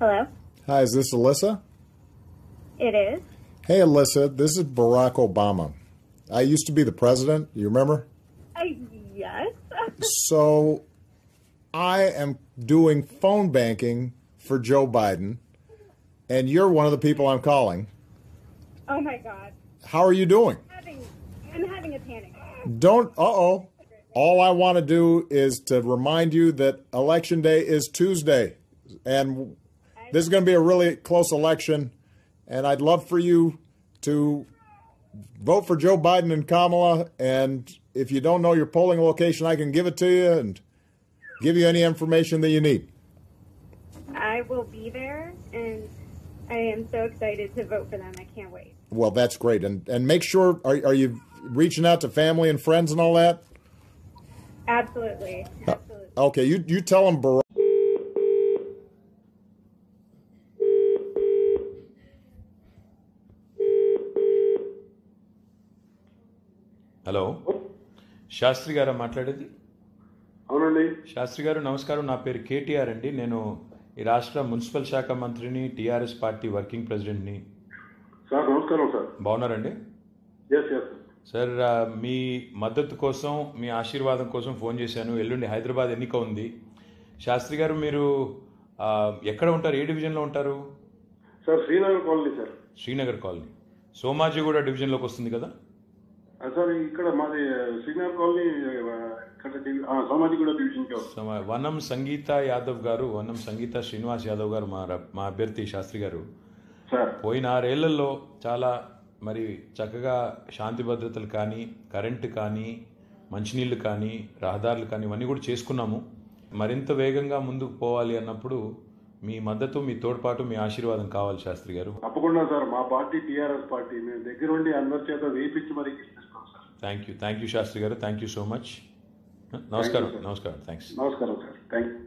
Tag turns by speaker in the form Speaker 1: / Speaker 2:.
Speaker 1: Hello?
Speaker 2: Hi, is this Alyssa?
Speaker 1: It is?
Speaker 2: Hey, Alyssa, this is Barack Obama. I used to be the president, you remember?
Speaker 1: Yes.
Speaker 2: So I am doing phone banking for Joe Biden, and you're one of the people I'm calling.
Speaker 1: Oh my God.
Speaker 2: How are you doing?
Speaker 1: I'm having a panic.
Speaker 2: All I want to do is to remind you that Election Day is Tuesday, and this is going to be a really close election, and I'd love for you to vote for Joe Biden and Kamala, and if you don't know your polling location, I can give it to you and give you any information that you need.
Speaker 1: I will be there, and I am so excited to vote for them. I can't wait.
Speaker 2: Well, that's great. And make sure, are you reaching out to family and friends and all that?
Speaker 1: Absolutely. Absolutely.
Speaker 2: Okay, you tell them, Barack.
Speaker 3: Hello Shastri గారా మాట్లాడేది?
Speaker 4: అవునండి.
Speaker 3: శాస్త్రి గారు నమస్కారం. నా పేరు కేటీఆర్ అండి. నేను ఈ రాష్ట్ర మున్సిపల్ శాఖ మంత్రిని, టీఆర్ఎస్ పార్టీ వర్కింగ్ ప్రెసిడెంట్ని.
Speaker 4: సార్ నమస్కారం సార్.
Speaker 3: బాగున్నారండి?
Speaker 4: ఎస్
Speaker 3: సార్, మీ మద్దతు కోసం, మీ ఆశీర్వాదం కోసం ఫోన్ చేశాను. ఎల్లుండి హైదరాబాద్ ఎన్నిక ఉంది. శాస్త్రి గారు, మీరు ఎక్కడ ఉంటారు? ఏ డివిజన్లో ఉంటారు?
Speaker 4: Sir Srinagar colony sir.
Speaker 3: Srinagar colony Somajiguda డివిజన్లోకి వస్తుంది కదా?
Speaker 4: సార్ ఇక్కడ మాది శ్రీనగర్ కాలనీ, సోమాజిగూడ డివిజన్కి.
Speaker 3: వనం సంగీత యాదవ్ గారు, వనం సంగీత శ్రీనివాస్ యాదవ్ గారు మా అభ్యర్థి శాస్త్రి గారు పోయిన 6 ఏళ్లలో చాలా మరి చక్కగా శాంతి భద్రతలు కానీ, కరెంటు కానీ, మంచినీళ్ళు కానీ, రహదారులు కానీ ఇవన్నీ కూడా చేసుకున్నాము. మరింత వేగంగా ముందుకు పోవాలి అన్నప్పుడు మీ మద్దతు, మీ తోడ్పాటు, మీ ఆశీర్వాదం కావాలి శాస్త్రి గారు.
Speaker 4: తప్పకుండా సార్. మా పార్టీ టీఆర్ఎస్ పార్టీ, మేము దగ్గరుండి అందరి చేత వేయించి మరి గెలిపిస్తాం సార్.
Speaker 3: థ్యాంక్ యూ శాస్త్రి గారు. Thank you so much. నమస్కారం. థ్యాంక్స్.
Speaker 4: నమస్కారం సార్. Thank you.